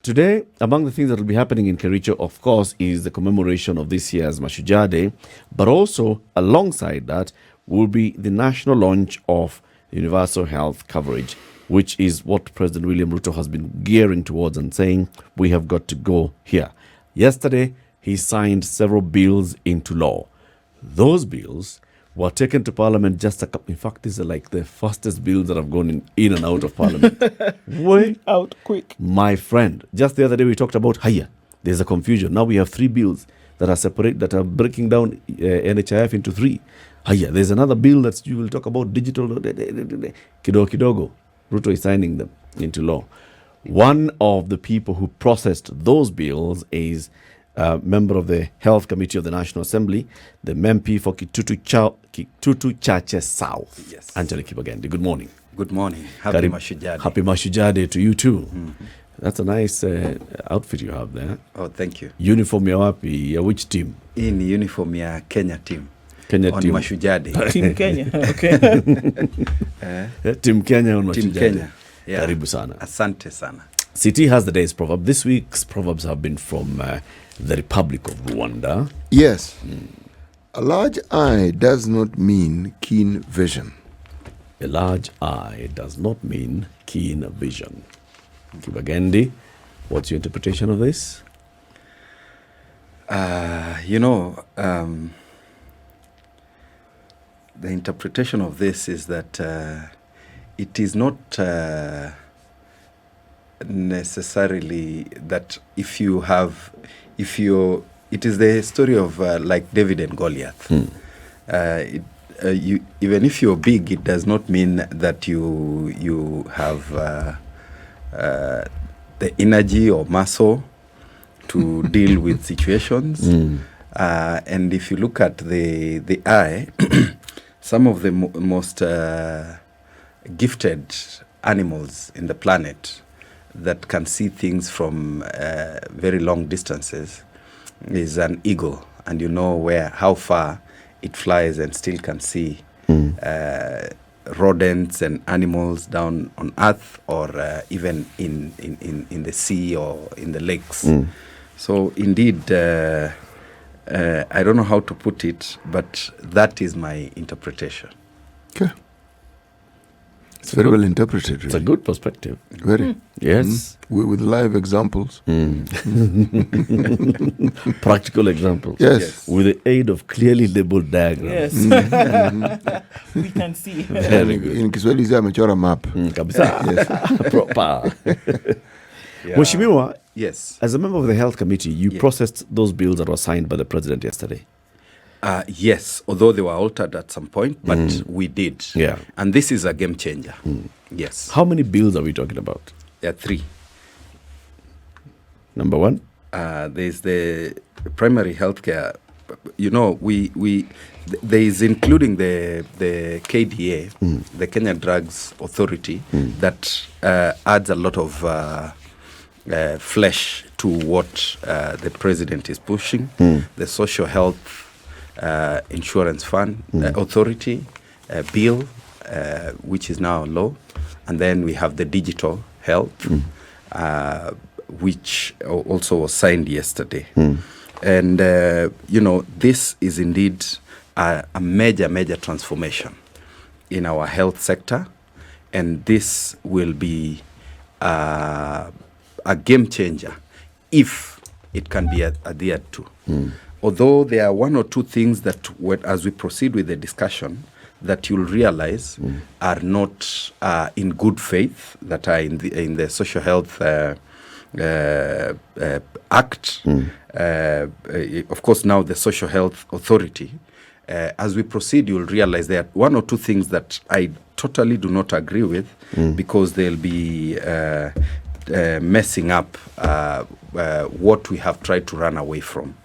Today, among the things that will be happening in Kericho, of course, is the commemoration of this year's Mashujaa Day, but also alongside that will be the national launch of universal health coverage, which is what President William Ruto has been gearing towards and saying we have got to go here. Yesterday, he signed several bills into law. Those bills were taken to Parliament just a couple. In fact, these are like the fastest bills that have gone in and out of Parliament. Way out quick. My friend, just the other day we talked about higher. There's a confusion. Now we have 3 bills that are separate, that are breaking down NHIF into 3. Higher. There's another bill that you will talk about digital. Kidogo. Ruto is signing them into law. One of the people who processed those bills is a member of the Health Committee of the National Assembly, the MP for Kitutu Chache South, yes. Antoney Kibagendi. Good morning. Good morning. Happy Mashujaa Day. Happy Mashujaa Day to you too. Mm-hmm. That's a nice outfit you have there. Oh, thank you. Uniform ya wapi? Ya which team? Hii ni uniform ya Kenya team. Kenya on team. Mashujaa Day. Team Kenya. Okay. Team Kenya on Mashujaa Team Kenya. Yeah. Karibu sana. Asante sana. City has the day's proverb. This week's proverbs have been from the Republic of Rwanda. Yes. A large eye does not mean keen vision. A large eye does not mean keen vision. Kibagendi, what's your interpretation of this? The interpretation of this is that it is not necessarily that it is the story of like David and Goliath. Even if you're big, it does not mean that you have the energy or muscle to deal with situations. And if you look at the eye, some of the most gifted animals in the planet that can see things from very long distances is an eagle, and you know how far it flies and still can see rodents and animals down on earth, or even in the sea or in the lakes. So indeed, I don't know how to put it, but that is my interpretation. Okay. It's very well interpreted. Really. It's a good perspective. Very. Yes. With live examples. Practical examples. Yes. With the aid of clearly labeled diagrams. Yes. We can see. Very good. In Kiswahili is amechora map. Kabisa. Yes. Proper. Yeah. Mheshimiwa, Yes. as a member of the Health Committee, you processed those bills that were signed by the President yesterday. Yes, although they were altered at some point, but we did. Yeah. And this is a game changer. Yes. How many bills are we talking about? There are 3. Number 1? There's the primary healthcare. You know, there is, including the KDA, the Kenya Drugs Authority, that adds a lot of flesh to what the president is pushing. The social health insurance fund authority bill, which is now law, and then we have the digital health, which also was signed yesterday. And this is indeed a major transformation in our health sector, and this will be a game changer if it can be adhered to. Although there are 1 or 2 things that, as we proceed with the discussion, that you'll realize are not in good faith, that are in the Social Health Act. Of course, now the Social Health Authority. As we proceed, you'll realize there are 1 or 2 things that I totally do not agree with, because they'll be messing up what we have tried to run away from.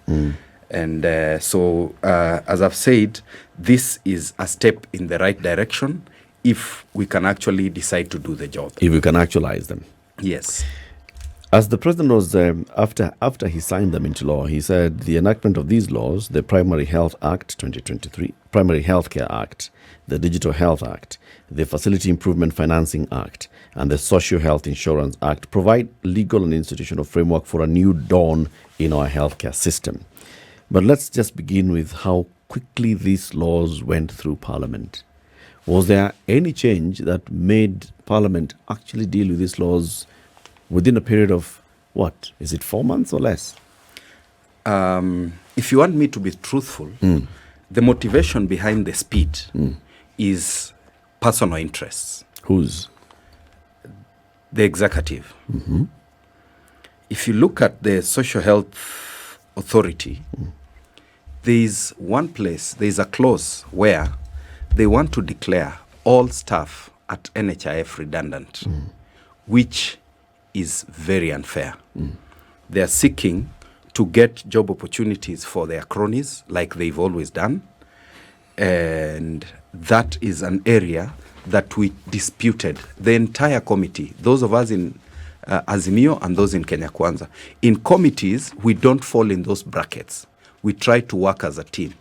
And so, as I've said, this is a step in the right direction if we can actually decide to do the job. If we can actualize them. Yes. As the president was after he signed them into law, he said the enactment of these laws, the Primary Health Act 2023, Primary Healthcare Act, the Digital Health Act, the Facility Improvement Financing Act, and the Social Health Insurance Act provide legal and institutional framework for a new dawn in our healthcare system. But let's just begin with how quickly these laws went through Parliament. Was there any change that made Parliament actually deal with these laws within a period of, what, is it 4 months or less? If you want me to be truthful, the motivation behind the speed is personal interests. Whose? The executive. If you look at the Social Health Authority, there is one place, there is a clause where they want to declare all staff at NHIF redundant, which is very unfair. They are seeking to get job opportunities for their cronies, like they've always done. And that is an area that we disputed. The entire committee, those of us in Azimio and those in Kenya Kwanza. In committees, we don't fall in those brackets. We try to work as a team.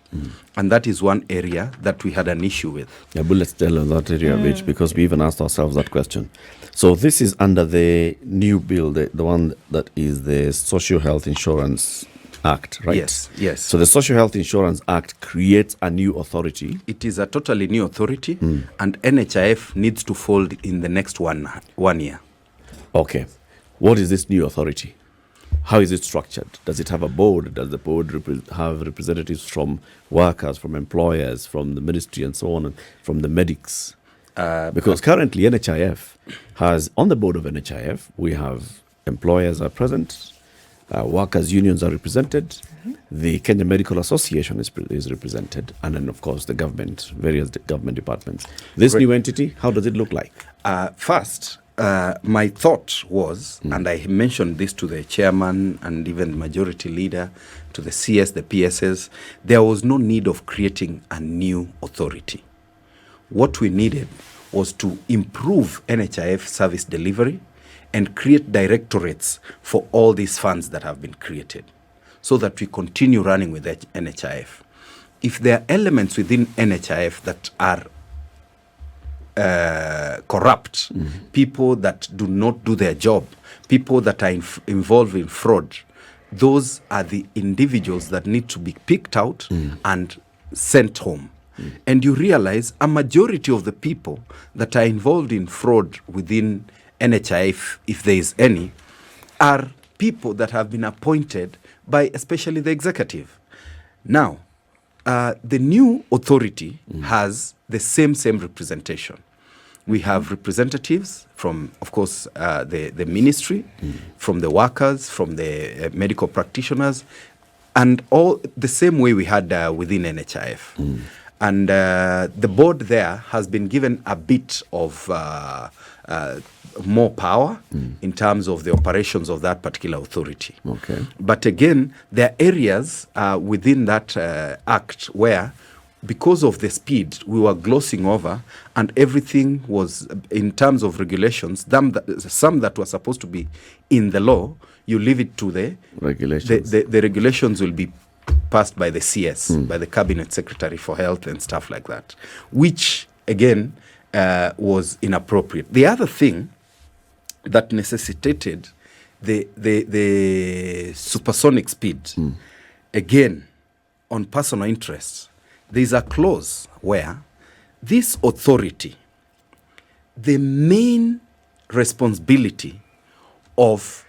And that is one area that we had an issue with. Yeah, but let's tell on that area, Rich, because we even asked ourselves that question. So this is under the new bill, the one that is the Social Health Insurance Act, right? Yes, yes. So the Social Health Insurance Act creates a new authority. It is a totally new authority, and NHIF needs to fold in the next one year. Okay. What is this new authority? How is it structured? Does it have a board? Does the board have representatives from workers, from employers, from the ministry and so on, and from the medics? Because currently NHIF has, on the board of NHIF, we have employers are present, workers' unions are represented, the Kenya Medical Association is represented, and then, of course, the government, various government departments. This new entity, how does it look like? First, my thought was, and I mentioned this to the chairman and even the majority leader, to the CS, the PSS, there was no need of creating a new authority. What we needed was to improve NHIF service delivery and create directorates for all these funds that have been created so that we continue running with NHIF. If there are elements within NHIF that are corrupt, people that do not do their job, people that are involved in fraud, those are the individuals that need to be picked out and sent home. And you realize a majority of the people that are involved in fraud within NHIF, if there is any, are people that have been appointed by especially the executive. Now, the new authority has the same representation. We have representatives from, of course, the ministry, from the workers, from the medical practitioners, and all the same way we had within NHIF. And the board there has been given a bit of more power in terms of the operations of that particular authority. Okay. But again, there are areas within that act where, because of the speed, we were glossing over, and everything was, in terms of regulations, some that were supposed to be in the law, you leave it to the regulations. The regulations will be passed by the CS, by the Cabinet Secretary for Health and stuff like that, which, again, was inappropriate. The other thing that necessitated the supersonic speed, again, on personal interests, there is a clause where this authority, the main responsibility of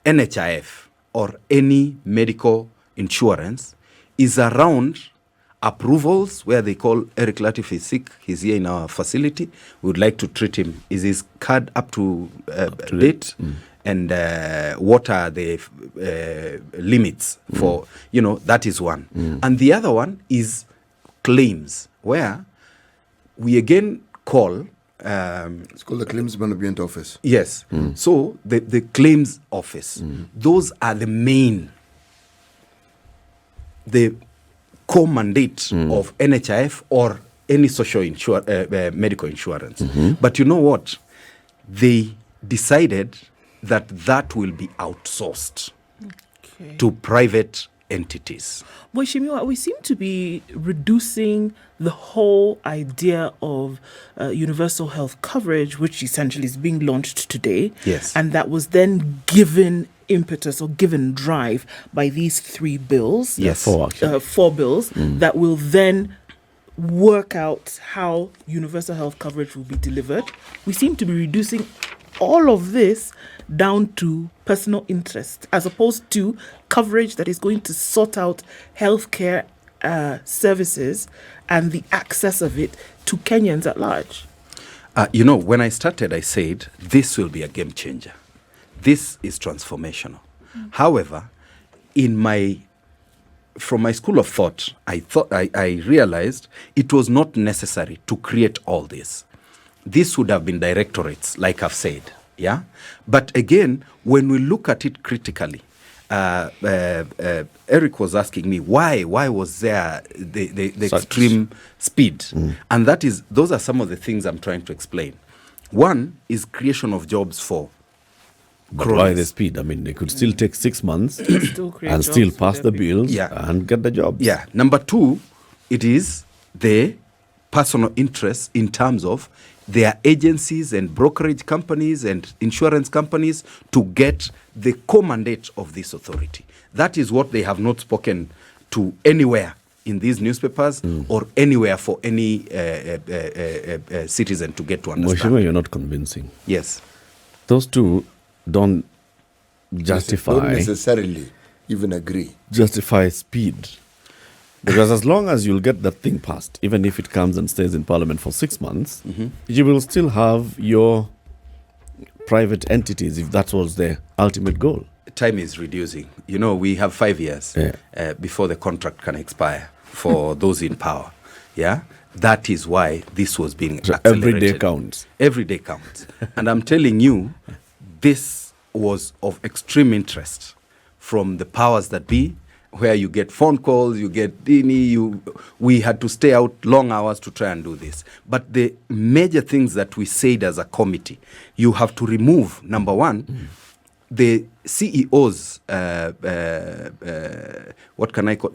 NHIF or any medical insurance is around approvals, where they call Eric Latif is sick, he's here in our facility, we would like to treat him. Is his card up to date? And what are the limits for, that is one. And the other one is claims, where we again call... it's called the Claims Management Office. Yes. So the claims office, those are the main, the core mandate of NHIF or any social medical insurance. But you know what? They decided that will be outsourced Okay. to private entities. But Shimiwa, we seem to be reducing the whole idea of universal health coverage, which essentially is being launched today. Yes. And that was then given impetus or given drive by these 3 bills. Yes. 4 actually. 4 bills that will then work out how universal health coverage will be delivered. We seem to be reducing all of this down to personal interest as opposed to coverage that is going to sort out healthcare services and the access of it to Kenyans at large. When I started, I said, this will be a game changer. This is transformational. However, from my school of thought, I realized it was not necessary to create all this. This would have been directorates, like I've said, yeah? But again, when we look at it critically, Eric was asking me, why was there the extreme speed? And those are some of the things I'm trying to explain. One is creation of jobs for But cronies. why the speed? I mean, they could still take 6 months Still create and jobs still for pass their the people. bills Yeah. and get the jobs. Yeah. Number 2, it is the personal interest in terms of their agencies and brokerage companies and insurance companies to get the co-mandate of this authority. That is what they have not spoken to anywhere in these newspapers or anywhere for any citizen to get to understand. Mheshimiwa, you're not convincing. Yes. Those two don't Don't justify necessarily even agree. speed. Because as long as you'll get that thing passed, even if it comes and stays in Parliament for 6 months, you will still have your private entities if that was the ultimate goal. Time is reducing. We have 5 years before the contract can expire for those in power. Yeah, that is why this was being So accelerated. every day counts. Every day counts. And I'm telling you, this was of extreme interest from the powers that be, where you get phone calls, you get we had to stay out long hours to try and do this. But the major things that we said as a committee, you have to remove, number 1, the CEO's,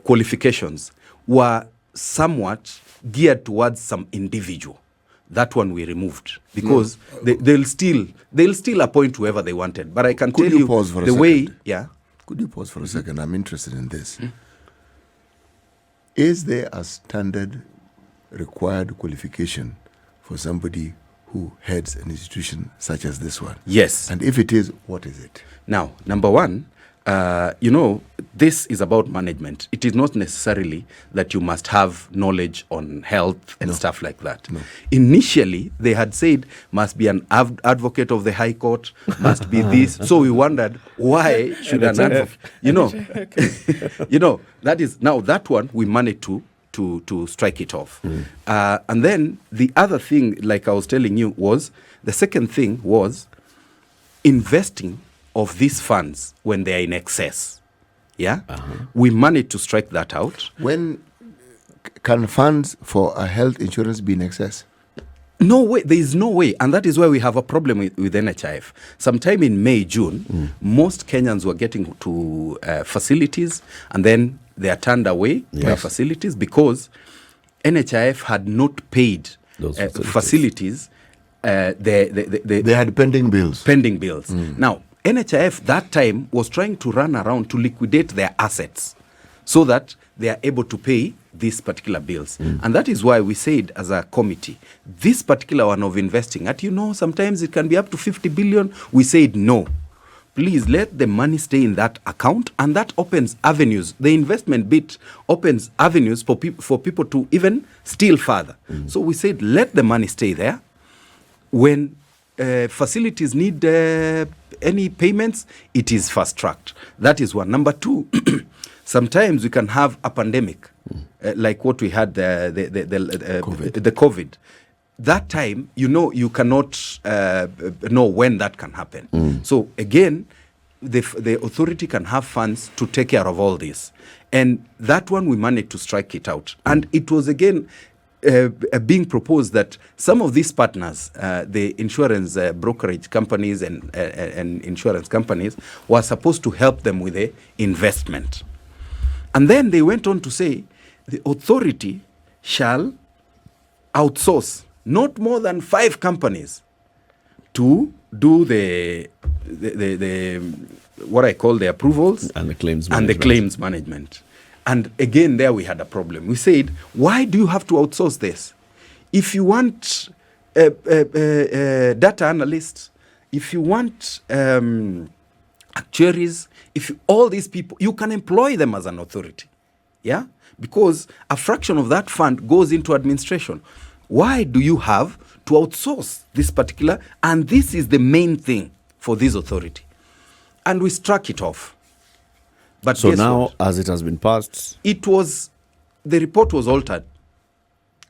qualifications were somewhat geared towards some individual. That one we removed because they'll still appoint whoever they wanted. But I can Could tell you you pause for a the way, second? yeah. Could you pause for a second? I'm interested in this. Is there a standard required qualification for somebody who heads an institution such as this one? Yes. And if it is, what is it? Now, number 1, this is about management. It is not necessarily that you must have knowledge on health and stuff like that. No. Initially, they had said must be an advocate of the High Court, must be this. So we wondered, why should an advocate? That is now that one we managed to strike it off. And then the other thing, like I was telling you, was the second thing was investing of these funds when they are in excess. Yeah, we managed to strike that out. When can funds for a health insurance be in excess? No way, there is no way. And that is why we have a problem with NHIF. Sometime in May, June, most Kenyans were getting to facilities and then they are turned away by facilities because NHIF had not paid Those facilities. They had pending bills. Pending bills. Now, NHIF that time was trying to run around to liquidate their assets so that they are able to pay these particular bills. And that is why we said as a committee, this particular one of investing, sometimes it can be up to 50 billion. We said no. Please let the money stay in that account, and that opens avenues. The investment bit opens avenues for people to even steal further. So we said let the money stay there. When facilities need any payments, it is fast-tracked. That is one. Number 2, sometimes we can have a pandemic, like what we had, the COVID. That time, you cannot know when that can happen. So again, the authority can have funds to take care of all this. And that one, we managed to strike it out. And it was, again, being proposed that some of these partners, the insurance brokerage companies and insurance companies, were supposed to help them with the investment. And then they went on to say the authority shall outsource not more than 5 companies to do the what I call the approvals And the claims and the management. claims management. And again, there we had a problem. We said, why do you have to outsource this? If you want data analysts, if you want actuaries, all these people, you can employ them as an authority. Yeah? Because a fraction of that fund goes into administration. Why do you have to outsource this particular? And this is the main thing for this authority. And we struck it off. But So guess now, what? as it has been passed, The report was altered.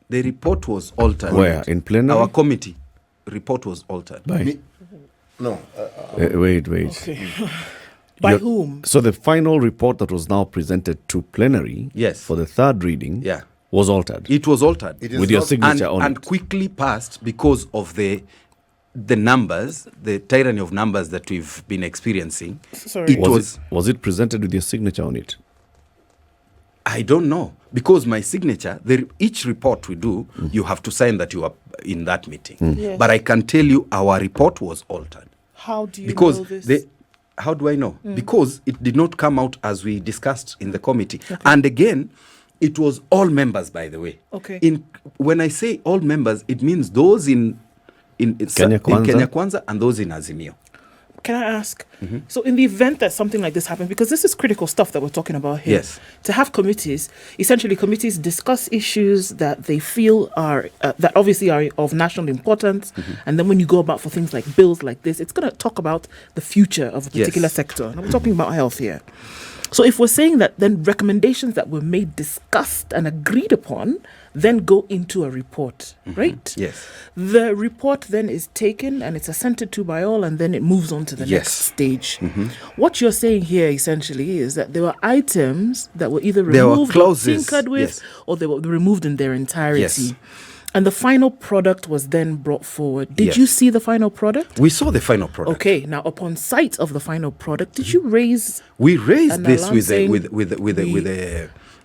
The report was altered. Where? In plenary? Our committee report was altered. by No, wait. Okay. By You're- whom? So the final report that was now presented to plenary, Yes. for the third reading, Yeah. was altered It was altered. It is with your not- signature on and it. quickly passed because of the numbers, the tyranny of numbers that we've been experiencing. Sorry. It Was it presented with your signature on it? I don't know, because my signature, each report we do, you have to sign that you are in that meeting. Yes. But I can tell you our report was altered. How do you Because know this? how do I know? Because it did not come out as we discussed in the committee. And again, it was all members, by the way. Okay. When I say all members, it means those in Kenya Kwanza. Kenya Kwanza and those in Azimio. Can I ask? So, in the event that something like this happens, because this is critical stuff that we're talking about here, Yes. to have committees, essentially committees discuss issues that they feel are that obviously are of national importance, and then when you go about for things like bills like this, it's going to talk about the future of a particular Yes. sector. And we're talking about health here. So, if we're saying that, then recommendations that were made, discussed, and agreed upon, then go into a report, right? Yes. The report then is taken and it's assented to by all, and then it moves on to the Yes. next stage. What you're saying here essentially is that there were items that were either There were removed or clauses, tinkered with, yes. or they were removed in their entirety. Yes. And the final product was then brought forward. Did Yes. you see the final product? We saw the final product. Okay, now upon sight of the final product, did you raise We raised an this alarm with saying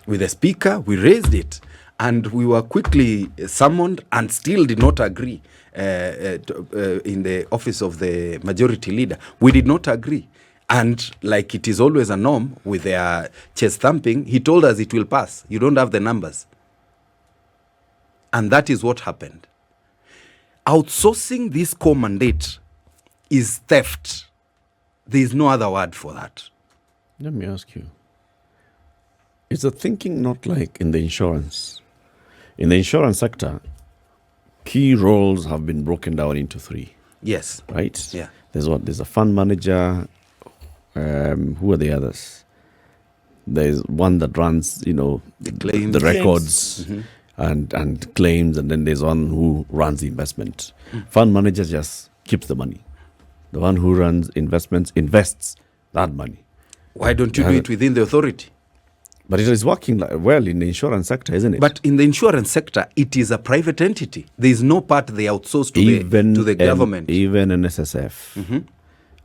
the speaker. We raised it, and we were quickly summoned and still did not agree in the office of the majority leader. We did not agree. And like it is always a norm with their chest thumping, he told us it will pass. You don't have the numbers. And that is what happened. Outsourcing this core mandate is theft. There is no other word for that. Let me ask you. Is the thinking not like in the insurance? In the insurance sector, key roles have been broken down into 3, Yes. right? Yeah. There's a fund manager. Who are the others? There's one that runs, The claims. the records and claims, and then there's one who runs the investment. Fund manager just keeps the money. The one who runs investments invests that money. Why don't you do it within the authority? But it is working well in the insurance sector, isn't it? But in the insurance sector, it is a private entity. There is no part they outsource to the government. Even NSSF,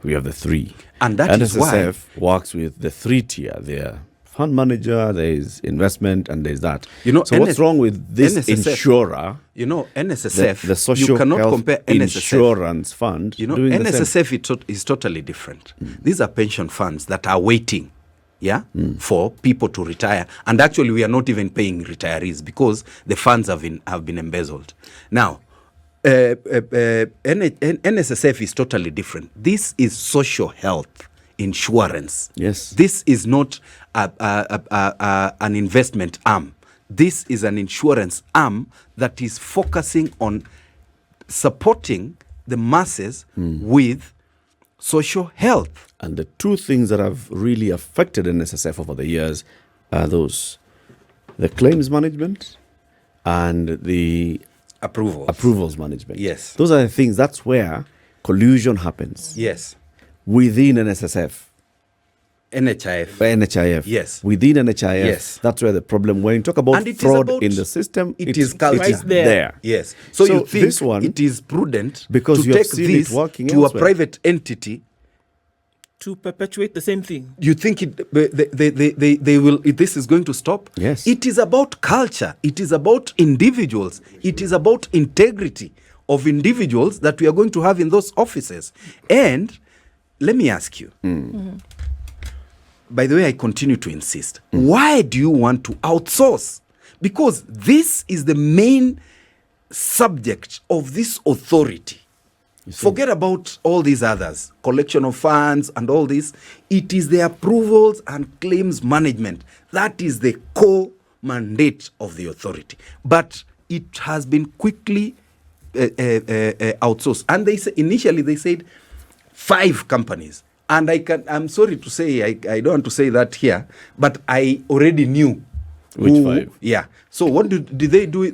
we have the 3. And that is why- NSSF works with the 3 tier. There, fund manager, there is investment, and there's that. So what's wrong with this NSSF insurer? NSSF, The social you cannot health compare NSSF. insurance fund. doing the same. NSSF is totally different. These are pension funds that are waiting, for people to retire. And actually, we are not even paying retirees because the funds have been embezzled. Now, NSSF is totally different. This is social health insurance. Yes. This is not an investment arm. This is an insurance arm that is focusing on supporting the masses with social health. And the 2 things that have really affected NSSF over the years are those: the claims management and the approvals management. Yes. Those are the things, that's where collusion happens Yes. within NSSF. NHIF. Yes. Within NHIF, Yes. that's where the problem. When you talk about And it is fraud about- in the system, it is culture. It is Right there. there. Yes. So you think this one, it is prudent because to you have take seen this it working to elsewhere. a private entity. To perpetuate the same thing. You think they will? This is going to stop? Yes. It is about culture. It is about individuals. It is about integrity of individuals that we are going to have in those offices. And let me ask you. By the way, I continue to insist. Why do you want to outsource? Because this is the main subject of this authority. Forget about all these others, collection of funds and all this. It is the approvals and claims management. That is the core mandate of the authority. But it has been quickly outsourced. And initially they said 5 companies. And I'm sorry to say, I don't want to say that here, but I already knew. Which 5? Yeah. So what did they do?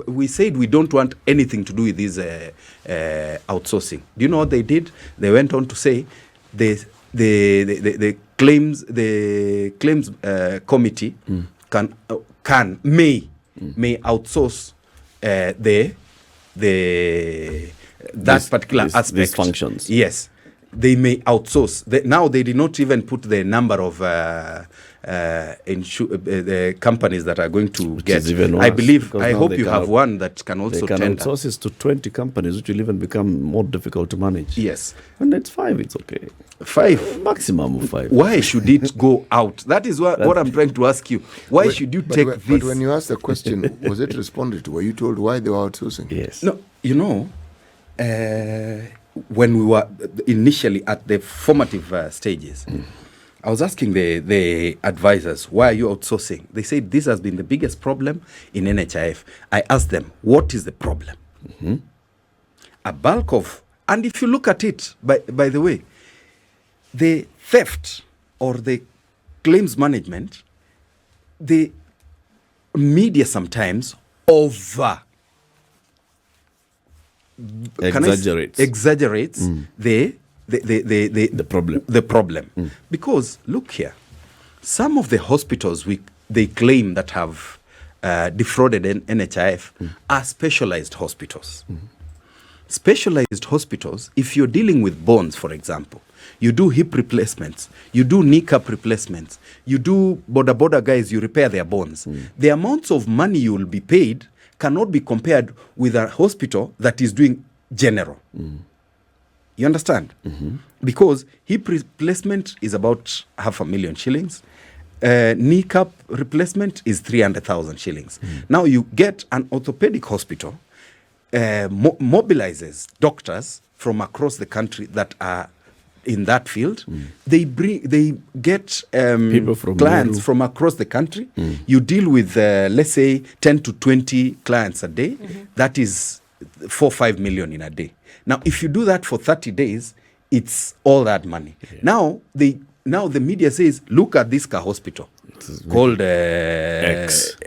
We said we don't want anything to do with this outsourcing. Do you know what they did? They went on to say the claims committee may outsource that particular aspect. These functions. Yes. They may outsource. Now they did not even put the number of the companies that are going to Which get. is even I worse, believe. because I now hope they you have cannot- one that can also They can tender. outsource it to 20 companies, which will even become more difficult to manage. Yes, And it's 5, it's okay. 5. Maximum of 5. Why should it go out? That is what I'm trying to ask you. Why should you take this? But when you asked the question, was it responded to? Were you told why they were outsourcing? Yes. No, you know, when we were initially at the formative stages, I was asking the advisors, why are you outsourcing? They said this has been the biggest problem in NHIF. I asked them, what is the problem? A bulk of, and if you look at it, by the way, the theft or the claims management, the media sometimes exaggerates the problem. Because look here, some of the hospitals they claim that have defrauded NHIF are specialized hospitals. Specialized hospitals, if you're dealing with bones, for example, you do hip replacements, you do kneecap replacements, you do border guys, you repair their bones. The amounts of money you will be paid cannot be compared with a hospital that is doing general. You understand? Because hip replacement is about 500,000 shillings. Kneecap replacement is 300,000 shillings. Now you get an orthopedic hospital, mobilizes doctors from across the country that are in that field. They get People from clients Meru. from across the country. You deal with let's say 10 to 20 clients a day. That is 4-5 million in a day. Now if you do that for 30 days, it's all that money. Now the media says, look at this car hospital called X.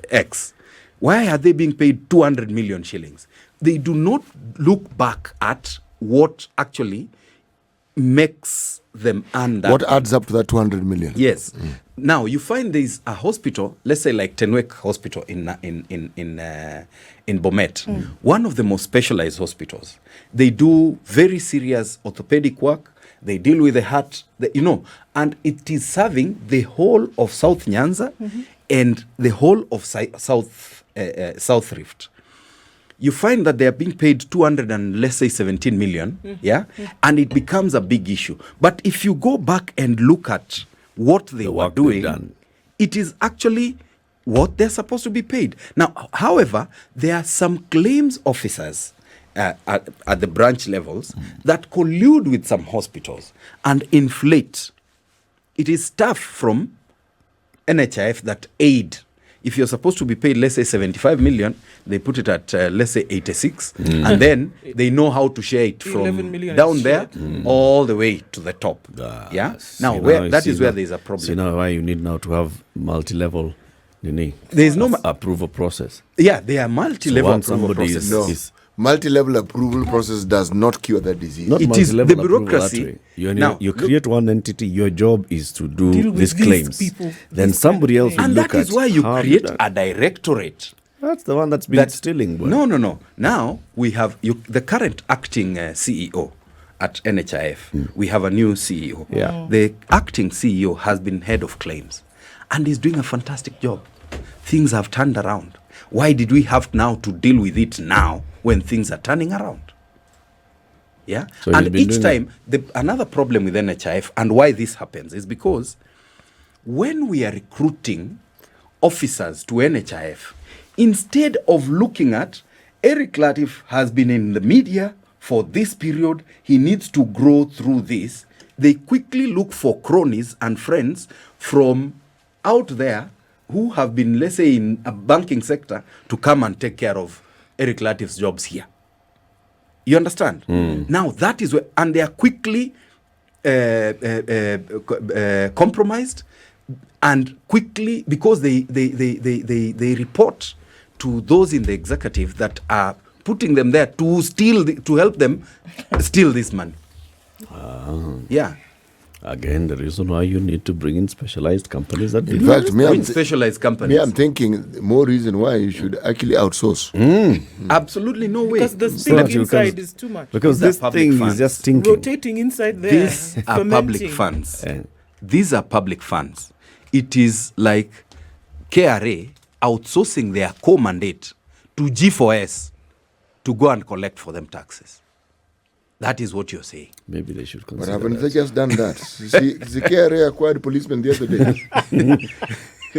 Why are they being paid 200 million shillings? They do not look back at what actually makes them earn that. What adds up to that 200 million? Yes. Now you find there's a hospital, let's say like Tenwek Hospital in Bomet, one of the most specialized hospitals. They do very serious orthopedic work. They deal with the heart, and it is serving the whole of South Nyanza and the whole of South Rift. You find that they are being paid 17 million, and it becomes a big issue. But if you go back and look at what they were doing, it is actually what they're supposed to be paid. Now, however, there are some claims officers at the branch levels that collude with some hospitals and inflate. It is staff from NHIF that aid. If you're supposed to be paid, let's say 75 million, they put it at, let's say 86. And then they know how to share it from 11 million down there all the way to the top. Now, that is where there's a problem. See now why you need now to have multi-level There's no approval process. Yeah, they are multi-level Once approval somebody processes. is multi-level approval process does not cure that disease. Not It is the multi-level approval bureaucracy. that way. Now, You create one entity, your job is to do Deal with these these claims. people, Then these somebody kind of else will and look that is at why you how create did a directorate. That's the one that's been stealing. Boy. No. Now we have the current acting CEO at NHIF. We have a new CEO. Yeah. The acting CEO has been head of claims and is doing a fantastic job. Things have turned around. Why did we have now to deal with it now when things are turning around? Yeah. So he's and been each doing time, another problem with NHIF and why this happens is because when we are recruiting officers to NHIF, instead of looking at Eric Latif has been in the media for this period, he needs to grow through this, they quickly look for cronies and friends from out there who have been, let's say, in a banking sector to come and take care of Eric Latif's jobs here. You understand? Now that is where, and they are quickly compromised, and quickly, because they report to those in the executive that are putting them there to steal, to help them steal this money. Yeah. Again, the reason why you need to bring in specialized companies that In do fact, Which specialized companies? I'm thinking more reason why you should actually outsource. Absolutely no way. Because the that stink you inside can- is too much. because These are this public thing funds. is just stinking. Rotating inside there. These are public fermenting. funds. Eh. These are public funds. It is like KRA outsourcing their core mandate to G4S to go and collect for them taxes. That is what you're saying. Maybe they should But consider haven't they that. just done that? See, the KRA acquired policemen the other day.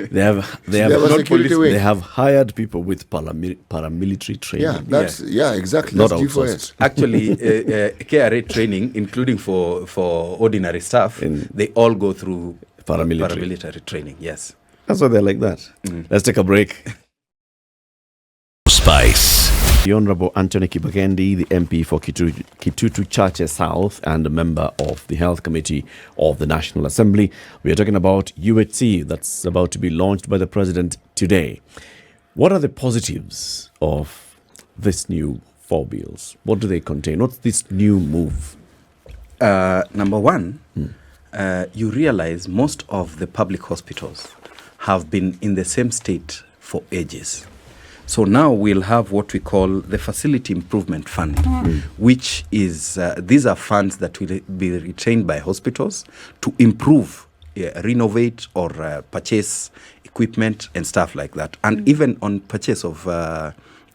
They have have a security wing. they have hired people with paramilitary training. Yeah, exactly. Not That's outsourced. G4S. Actually, KRA training, including for ordinary staff, they all go through Paramilitary. training. Yes. That's why they're like that. Let's take a break. Spice. The Honorable Antoney Kibagendi, the MP for Kitutu Chache South and a member of the Health Committee of the National Assembly. We are talking about UHC that's about to be launched by the President today. What are the positives of this new 4 bills? What do they contain? What's this new move? Number one, you realize most of the public hospitals have been in the same state for ages. So now we'll have what we call the Facility Improvement Fund, which is, these are funds that will be retained by hospitals to improve, renovate or purchase equipment and stuff like that. And even on purchase of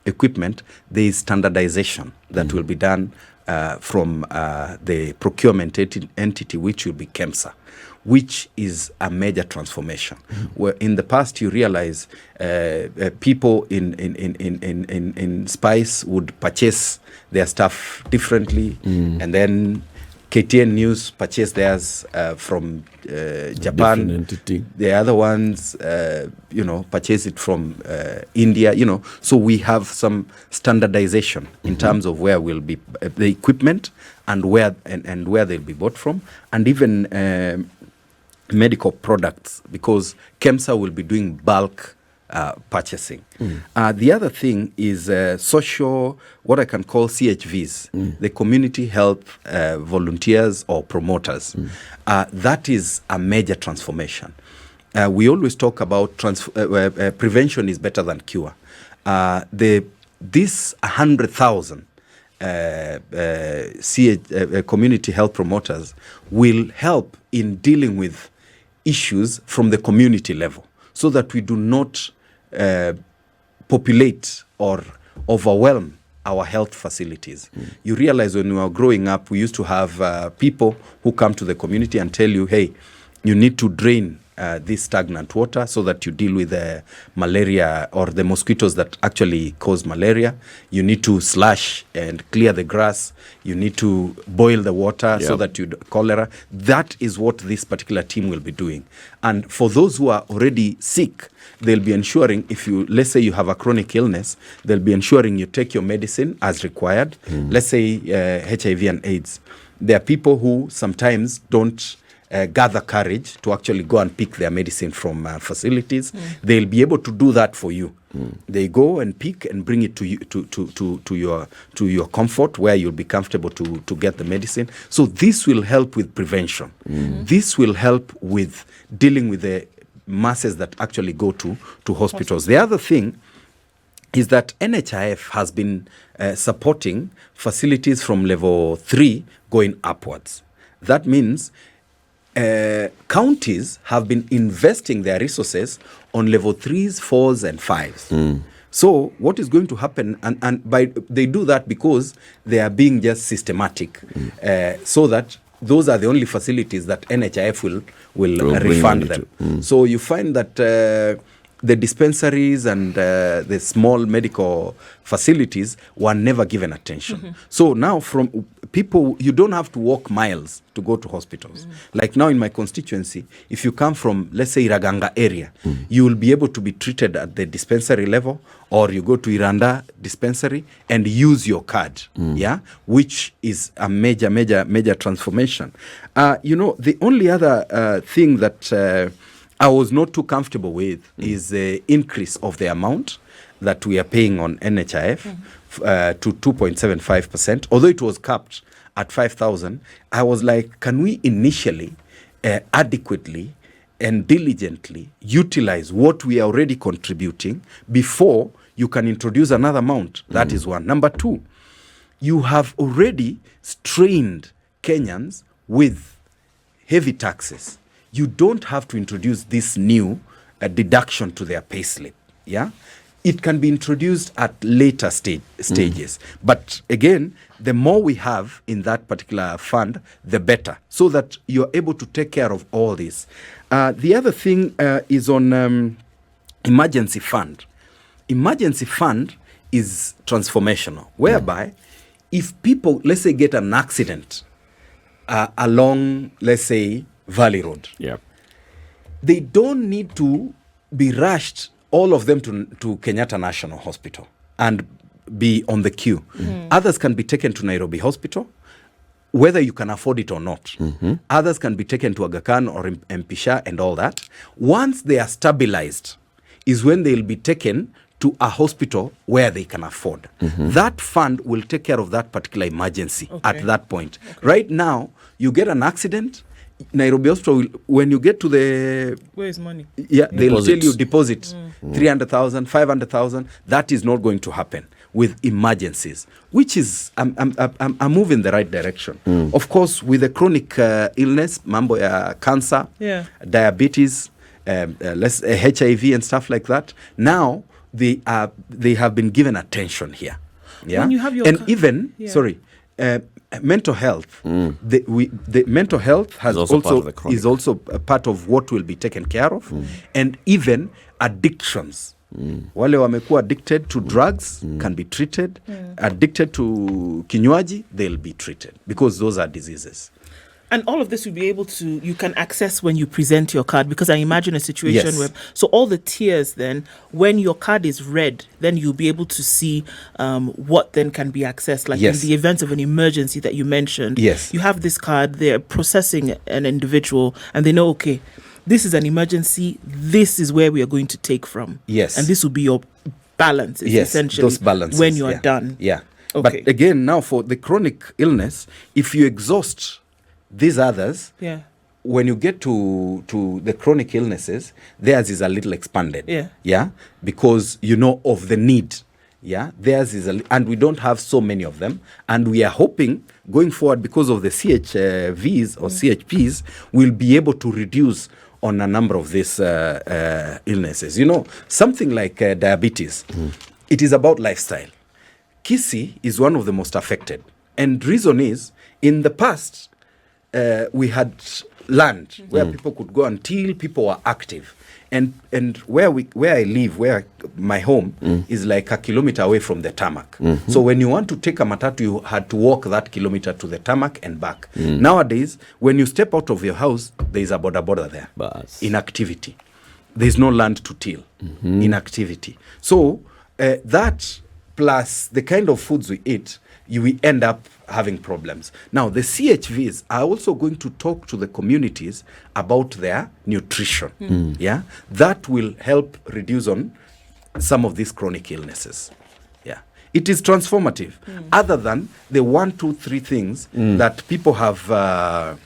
equipment, there is standardization that will be done from the procurement entity, which will be KEMSA, which is a major transformation. Where in the past you realize people in Spice would purchase their stuff differently, and then KTN News purchase theirs from Japan. Different entity. The other ones, purchase it from India. So we have some standardization in terms of where will be the equipment and where and where they'll be bought from, and even medical products, because KEMSA will be doing bulk purchasing. The other thing is social, what I can call CHVs, the community health volunteers or promoters. That is a major transformation. We always talk about prevention is better than cure. This 100,000 community health promoters will help in dealing with issues from the community level, so that we do not populate or overwhelm our health facilities. You realize when we were growing up, we used to have people who come to the community and tell you, hey, you need to drain this stagnant water so that you deal with malaria or the mosquitoes that actually cause malaria. You need to slash and clear the grass. You need to boil the water so that you cholera. That is what this particular team will be doing. And for those who are already sick, they'll be ensuring, if you, let's say you have a chronic illness, they'll be ensuring you take your medicine as required. Let's say HIV and AIDS. There are people who sometimes don't gather courage to actually go and pick their medicine from facilities. They'll be able to do that for you They go and pick and bring it to you to your comfort, where you'll be comfortable to get the medicine. So this will help with prevention. This will help with dealing with the masses that actually go to hospitals. The other thing is that NHIF has been supporting facilities from level 3 going upwards. That means counties have been investing their resources on level 3s, 4s, and 5s. So what is going to happen, and they do that because they are being just systematic, so that those are the only facilities that NHIF will refund them. So you find that the dispensaries and the small medical facilities were never given attention. So now from people, you don't have to walk miles to go to hospitals. Like now in my constituency, if you come from, let's say, Iraganga area, you will be able to be treated at the dispensary level, or you go to Iranda dispensary and use your card, which is a major transformation. The only other thing that I was not too comfortable with is the increase of the amount that we are paying on NHIF to 2.75%. Although it was capped at 5,000, I was like, can we initially adequately and diligently utilize what we are already contributing before you can introduce another amount? That is one. Number two, you have already strained Kenyans with heavy taxes. You don't have to introduce this new deduction to their payslip. It can be introduced at later stages. But again, the more we have in that particular fund, the better, so that you're able to take care of all this. The other thing is on emergency fund. Emergency fund is transformational, whereby if people, let's say, get an accident along, let's say, Valley Road. They don't need to be rushed, all of them, to Kenyatta National Hospital and be on the queue. Others can be taken to Nairobi Hospital, whether you can afford it or not. Others can be taken to Aga Khan or Mpisha and all that. Once they are stabilized is when they'll be taken to a hospital where they can afford. That fund will take care of that particular emergency at that point. Right now, you get an accident, Nairobi Hospital, when you get to the... Where is money? They'll tell you deposit 300,000, 500,000. That is not going to happen with emergencies, which is a move in the right direction. Of course, with the chronic illness, mambo cancer, diabetes, HIV and stuff like that, now they have been given attention here. When you have your mental health. The mental health has is also a part of what will be taken care of, and even addictions. Wale wamekuwa addicted to drugs can be treated. Addicted to kinywaji, they'll be treated, because those are diseases. And all of this will be able to, you can access when you present your card, because I imagine a situation where, so all the tiers then, when your card is read, then you'll be able to see what then can be accessed. Like in the event of an emergency that you mentioned, you have this card, they're processing an individual and they know, okay, this is an emergency, this is where we are going to take from. And this will be your balance, essentially, those balances, when you are done. Okay. But again, now for the chronic illness, if you exhaust these others, when you get to the chronic illnesses, theirs is a little expanded. Because you know of the need. Theirs is and we don't have so many of them. And we are hoping going forward, because of the CHVs or CHPs, we'll be able to reduce on a number of these illnesses. You know, something like diabetes, it is about lifestyle. Kisii is one of the most affected. And reason is, in the past, we had land where people could go and till people were active, and where I live, where my home is like a kilometer away from the tarmac. So when you want to take a matatu, you had to walk that kilometer to the tarmac and back. Nowadays, when you step out of your house, there is a border there. Inactivity. There is no land to till. Inactivity. So that plus the kind of foods we eat, we end up having problems. Now, the CHVs are also going to talk to the communities about their nutrition. That will help reduce on some of these chronic illnesses. Yeah. It is transformative, other than the 1, 2, 3 things that people have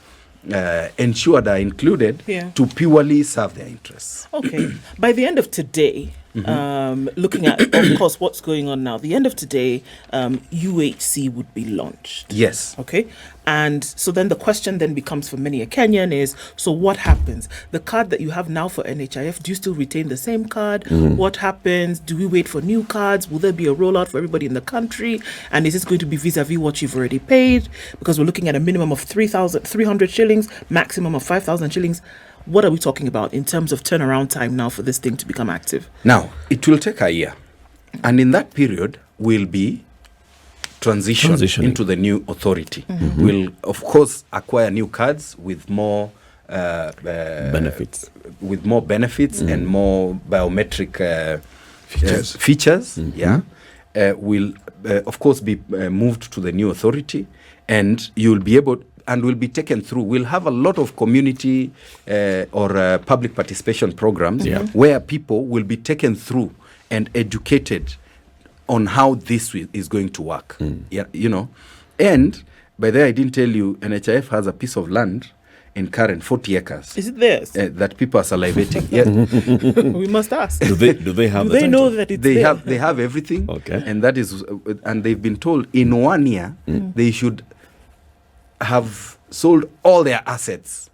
ensured are included to purely serve their interests. Okay. By the end of today, looking at, of course, what's going on now, the end of today, UHC would be launched. Yes. Okay. And so then the question then becomes for many a Kenyan is, so what happens? The card that you have now for NHIF, do you still retain the same card? What happens? Do we wait for new cards? Will there be a rollout for everybody in the country? And is this going to be vis-a-vis what you've already paid? Because we're looking at a minimum of 3,300 shillings, maximum of 5,000 shillings. What are we talking about in terms of turnaround time now for this thing to become active? Now, it will take a year. And in that period, we'll be transitioning into the new authority. We'll, of course, acquire new cards with more benefits. And more biometric features. Will, of course, be moved to the new authority. And you'll be able... and will be taken through. We'll have a lot of community or public participation programs where people will be taken through and educated on how this is going to work. Yeah, you know. And by the way, I didn't tell you, NHIF has a piece of land in Karen, 40 acres. Is it theirs? That people are salivating. Yeah. We must ask. Do they have? Do they know that it's they there? they have everything. Okay. And that is, and they've been told in 1 year they should have sold all their assets,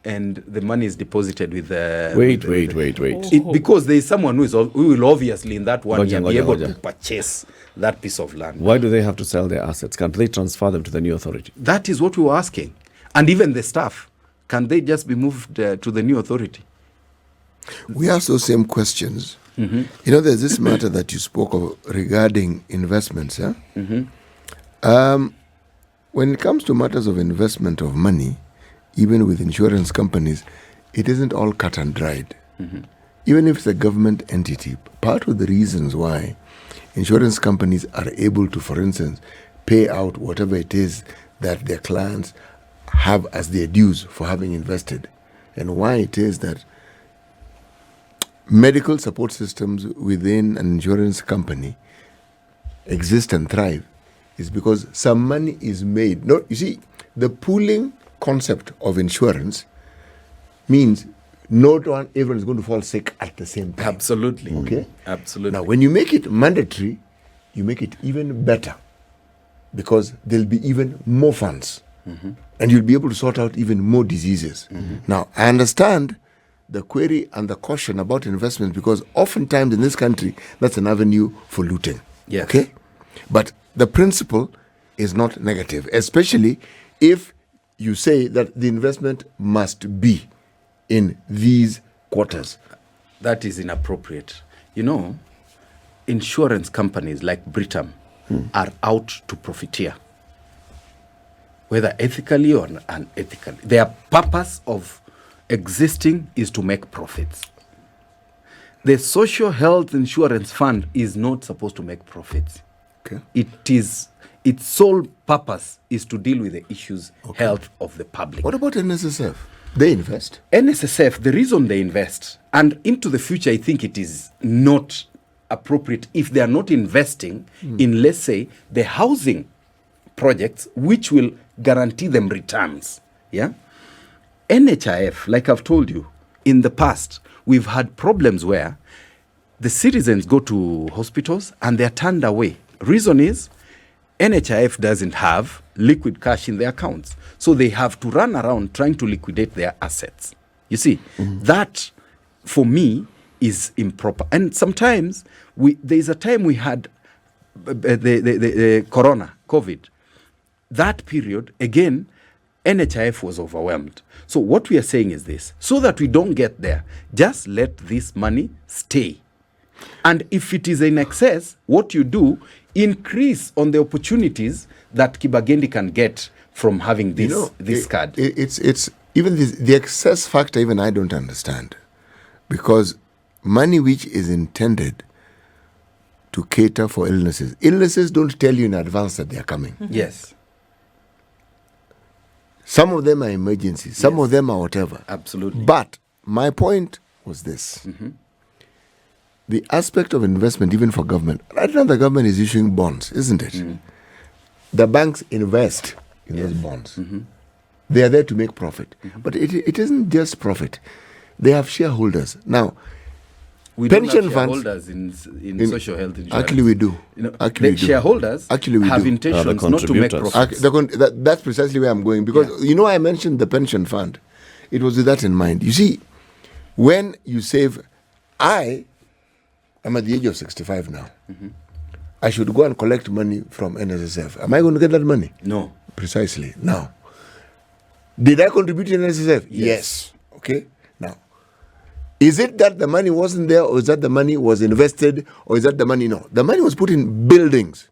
and the money is deposited with the... Wait. Because there is someone who will obviously in that 1 year be able Goja. to purchase that piece of land. Why do they have to sell their assets? Can't they transfer them to the new authority? That is what we were asking. And even the staff, can they just be moved to the new authority? We ask those same questions. You know, there's this matter that you spoke of regarding investments. Yeah? When it comes to matters of investment of money, even with insurance companies, it isn't all cut and dried. Even if it's a government entity, part of the reasons why insurance companies are able to, for instance, pay out whatever it is that their clients have as their dues for having invested, and why it is that medical support systems within an insurance company exist and thrive, is because some money is made. No, you see, the pooling concept of insurance means everyone is going to fall sick at the same time. Absolutely. Okay? Absolutely. Now, when you make it mandatory, you make it even better, because there'll be even more funds, and you'll be able to sort out even more diseases. Now, I understand the query and the caution about investments, because oftentimes in this country, that's an avenue for looting. Yes. Okay? But the principle is not negative, especially if you say that the investment must be in these quarters. That is inappropriate. You know, insurance companies like Britam are out to profiteer, whether ethically or unethically. Their purpose of existing is to make profits. The Social Health Insurance Fund is not supposed to make profits. Okay. Its sole purpose is to deal with the issues health of the public. What about NSSF? They invest. NSSF, the reason they invest, and into the future, I think it is not appropriate if they are not investing in, let's say, the housing projects, which will guarantee them returns. Yeah. NHIF, like I've told you, in the past, we've had problems where the citizens go to hospitals and they're turned away. Reason is NHIF doesn't have liquid cash in their accounts. So they have to run around trying to liquidate their assets. You see, that for me is improper. And sometimes there's a time we had the corona, COVID. That period, again, NHIF was overwhelmed. So what we are saying is this: so that we don't get there, just let this money stay. And if it is in excess, what you do, increase on the opportunities that Kibagendi can get from having this card. It's even the excess factor, even I don't understand. Because money which is intended to cater for illnesses. Illnesses don't tell you in advance that they are coming. Yes. Some of them are emergencies. Some of them are whatever. Absolutely. But my point was this. the aspect of investment, even for government, right now the government is issuing bonds, isn't it? The banks invest in those bonds. They are there to make profit. But it isn't just profit. They have shareholders. Now, We pension don't have funds shareholders in social health insurance. Actually, we do. Actually, the shareholders actually we have do. intentions not to make contributors. profits. That's precisely where I'm going, because I mentioned the pension fund. It was with that in mind. You see, when you save, I am at the age of 65 now. I should go and collect money from NSSF. Am I going to get that money? No. Precisely. Now, did I contribute to NSSF? Yes. Okay. Now, is it that the money wasn't there, or is that the money was invested, or is that the money? No. The money was put in buildings.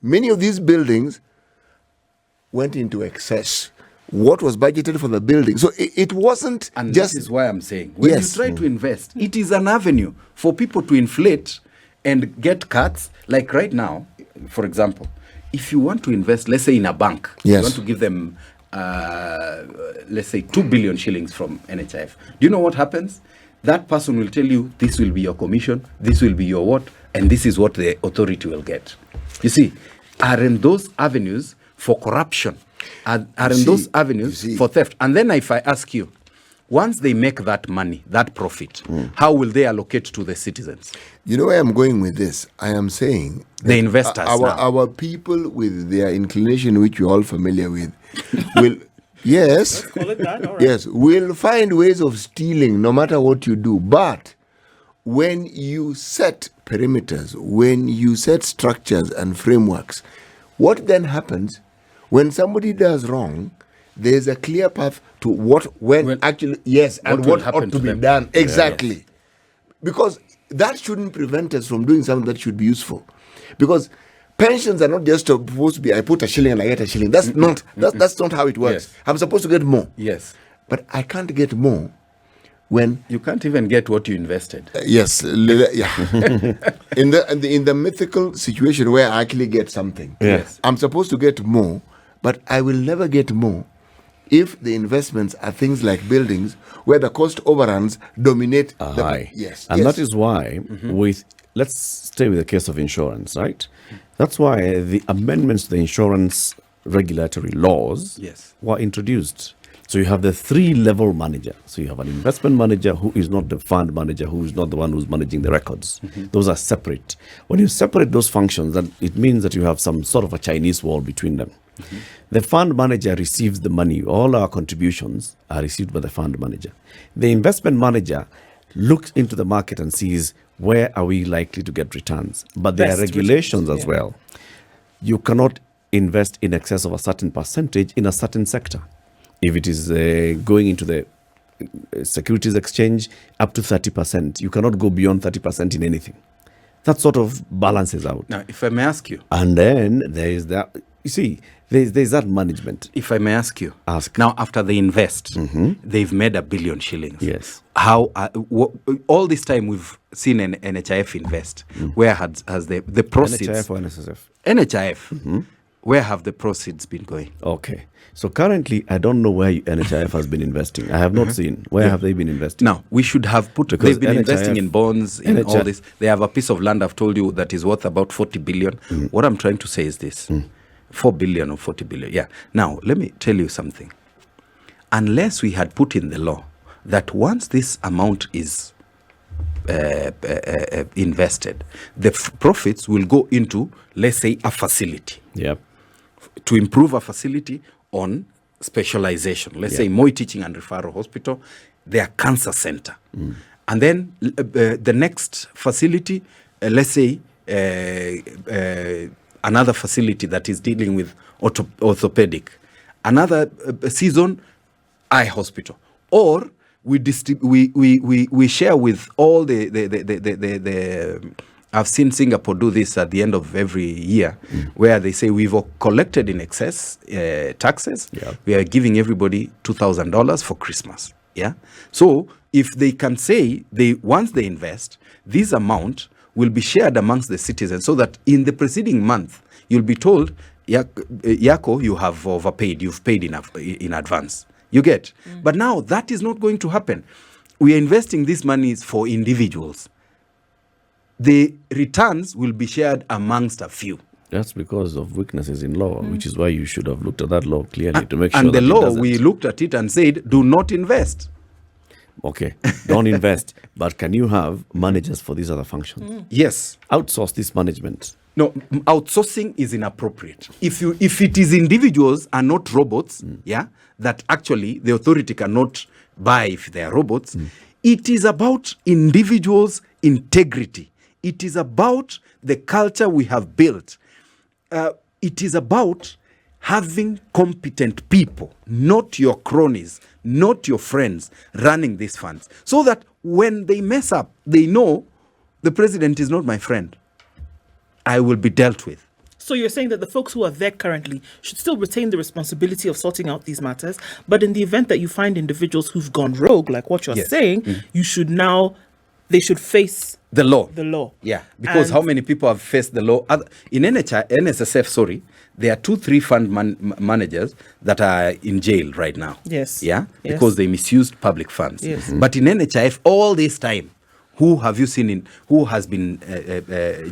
Many of these buildings went into excess. What was budgeted for the building? So it wasn't And just. this is why I'm saying, when Yes. you try to invest, it is an avenue for people to inflate and get cuts. Like right now, for example, if you want to invest, let's say in a bank, you Yes. want to give them, let's say 2 billion shillings from NHIF. Do you know what happens? That person will tell you, this will be your commission, this will be your what, and this is what the authority will get. You see, are in those avenues for corruption, are in those avenues for theft. And then if I ask you, once they make that money, that profit, how will they allocate to the citizens? You know where I'm going with this? I am saying The investors now. our people with their inclination, which you're all familiar with, will yes, Call it that. All right. yes, will find ways of stealing no matter what you do. But when you set perimeters, when you set structures and frameworks, what then happens when somebody does wrong? There's a clear path to what actually yes, and will what happen ought to to be them. done exactly. Because that shouldn't prevent us from doing something that should be useful. Because pensions are not just supposed to be, I put a shilling and I get a shilling. That's not how it works. Yes. I'm supposed to get more. Yes. But I can't get more when You can't even get what you invested. yes, in the mythical situation where I actually get something. Yes. I'm supposed to get more, but I will never get more if the investments are things like buildings where the cost overruns dominate the High. yes. And yes. that is why let's stay with the case of insurance, right? That's why the amendments to the insurance regulatory laws Yes. were introduced. So you have the 3-level manager. So you have an investment manager who is not the fund manager, who is not the one who's managing the records. Those are separate. When you separate those functions, then it means that you have some sort of a Chinese wall between them. The fund manager receives the money. All our contributions are received by the fund manager. The investment manager looks into the market and sees where are we likely to get returns. But there are Best regulations returns, as well. You cannot invest in excess of a certain percentage in a certain sector. If it is going into the securities exchange, up to 30%. You cannot go beyond 30% in anything. That sort of balances out. Now, if I may ask you, And then there is that, you see, there's that management. if I may ask you, Ask. now after they invest, they've made 1 billion shillings. Yes. How all this time we've seen an NHIF invest. Where has the proceeds? NHIF or NSSF? NHIF. Where have the proceeds been going? Okay. So currently, I don't know where NHIF has been investing. I have not seen. Where have they been investing? Now, we should have put, Because they've been NHIF investing in bonds, in all NHIF this. They have a piece of land, I've told you, that is worth about 40 billion. What I'm trying to say is this, 4 billion or 40 billion. Yeah. Now, let me tell you something. Unless we had put in the law that once this amount is invested, the profits will go into, let's say, a facility. Yep. To improve a facility on specialization. Let's say Moi Teaching and Referral Hospital, their cancer center. And then the next facility, let's say another facility that is dealing with orthopedic. Another season, eye hospital. Or we share with all the I've seen Singapore do this at the end of every year, where they say we've collected in excess taxes. Yeah. We are giving everybody $2,000 for Christmas. Yeah. So if they can say once they invest, this amount will be shared amongst the citizens, so that in the preceding month you'll be told, Yako, you have overpaid. You've paid enough in advance. You get. But now that is not going to happen. We are investing these monies for individuals. the returns will be shared amongst a few. That's because of weaknesses in law, which is why you should have looked at that law clearly to make sure And the that it law, doesn't. we looked at it and said, do not invest. Okay, don't invest. But can you have managers for these other functions? Yes. Outsource this management. No, outsourcing is inappropriate. If it is individuals and not robots, that actually the authority cannot buy if they are robots, it is about individuals' integrity. It is about the culture we have built. It is about having competent people, not your cronies, not your friends, running these funds. So that when they mess up, they know the president is not my friend. I will be dealt with. So you're saying that the folks who are there currently should still retain the responsibility of sorting out these matters, but in the event that you find individuals who've gone rogue, like what you're saying, they should face the law. The law. Yeah, because And how many people have faced the law? In NSSF, there are 2-3 fund managers that are in jail right now. Yes. Yeah, Yes. because they misused public funds. Yes. But in NHIF, all this time, who have you seen who has been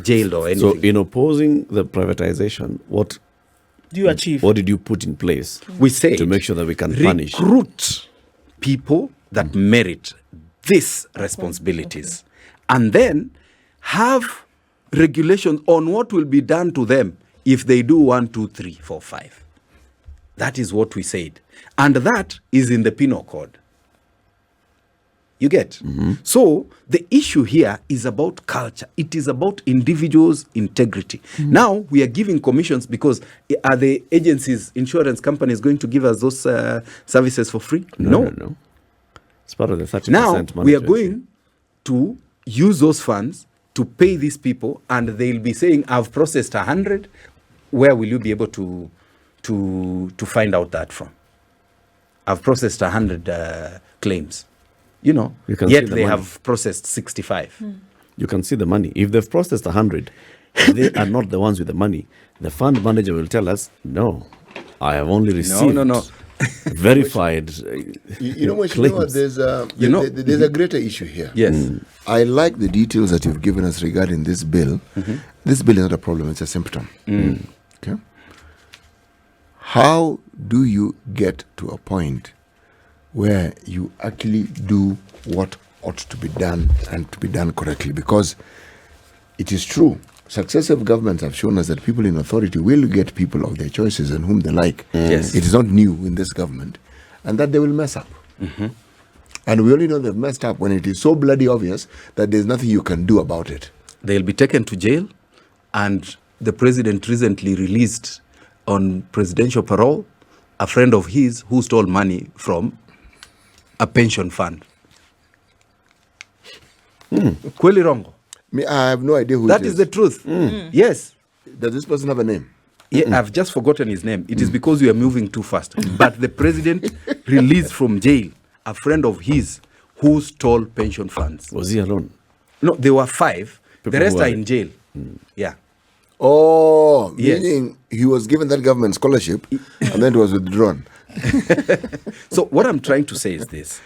jailed or anything? So in opposing the privatization, what do you achieve? What did you put in place We say to make sure that we can punish? Recruit people that merit these responsibilities, and then have regulations on what will be done to them if they do 1, 2, 3, 4, 5. That is what we said, and that is in the penal code. You get? So the issue here is about culture. It is about individuals' integrity. Now we are giving commissions because are the agencies, insurance companies going to give us those services for free? No. It's part of the 30% Now we are mandatory. going to use those funds to pay these people, and they'll be saying, "I've processed 100." Where will you be able to find out that from? I've processed 100 claims. You can Yet see the they money. have processed 65. You can see the money. If they've processed 100, they are not the ones with the money. The fund manager will tell us, no, I have only received No. verified claims. There's a greater issue here. Yes. I like the details that you've given us regarding this bill. This bill is not a problem, it's a symptom. Okay. How do you get to a point where you actually do what ought to be done and to be done correctly? Because it is true, successive governments have shown us that people in authority will get people of their choices and whom they like. Yes. It is not new in this government, and that they will mess up. And we only know they've messed up when it is so bloody obvious that there's nothing you can do about it. They'll be taken to jail, and the president recently released on presidential parole a friend of his who stole money from a pension fund. Kweli rongo. I have no idea who That it is the truth. Yes. Does this person have a name? Yeah, I've just forgotten his name. It is because we are moving too fast. But the president released from jail a friend of his who stole pension funds. Was he alone? No, there were 5. People the rest who are are- in jail. Yeah. Oh, Yes. meaning he was given that government scholarship and then it was withdrawn. So what I'm trying to say is this.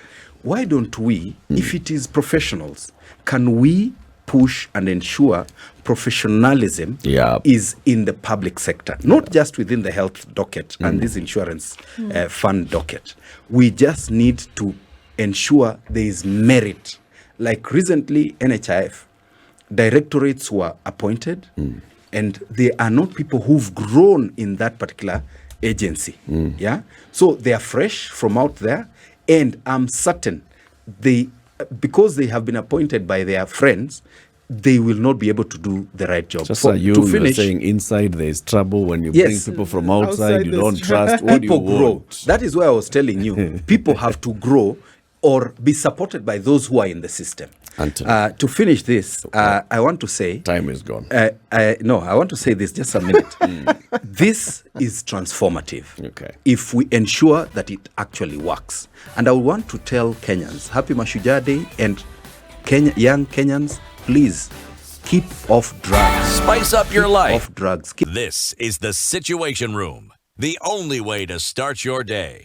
Why don't we, if it is professionals, can we push and ensure professionalism is in the public sector, not just within the health docket and this insurance fund docket. We just need to ensure there is merit. Like recently, NHIF, directorates were appointed, and they are not people who've grown in that particular agency. Yeah, so they are fresh from out there, and I'm certain because they have been appointed by their friends, they will not be able to do the right job. Just like you to were finish, saying, inside there is trouble. When you Yes. bring people from outside, Outside you there's don't trouble. trust what people you grow. want. That is why I was telling you, people have to grow or be supported by those who are in the system. Antoney. To finish this, I want to say, Time is gone. I want to say this just a minute. This is transformative. Okay. If we ensure that it actually works. And I want to tell Kenyans, Happy Mashujaa Day, and young Kenyans, please keep off drugs. Spice up your Keep life. off drugs. This is the Situation Room, the only way to start your day.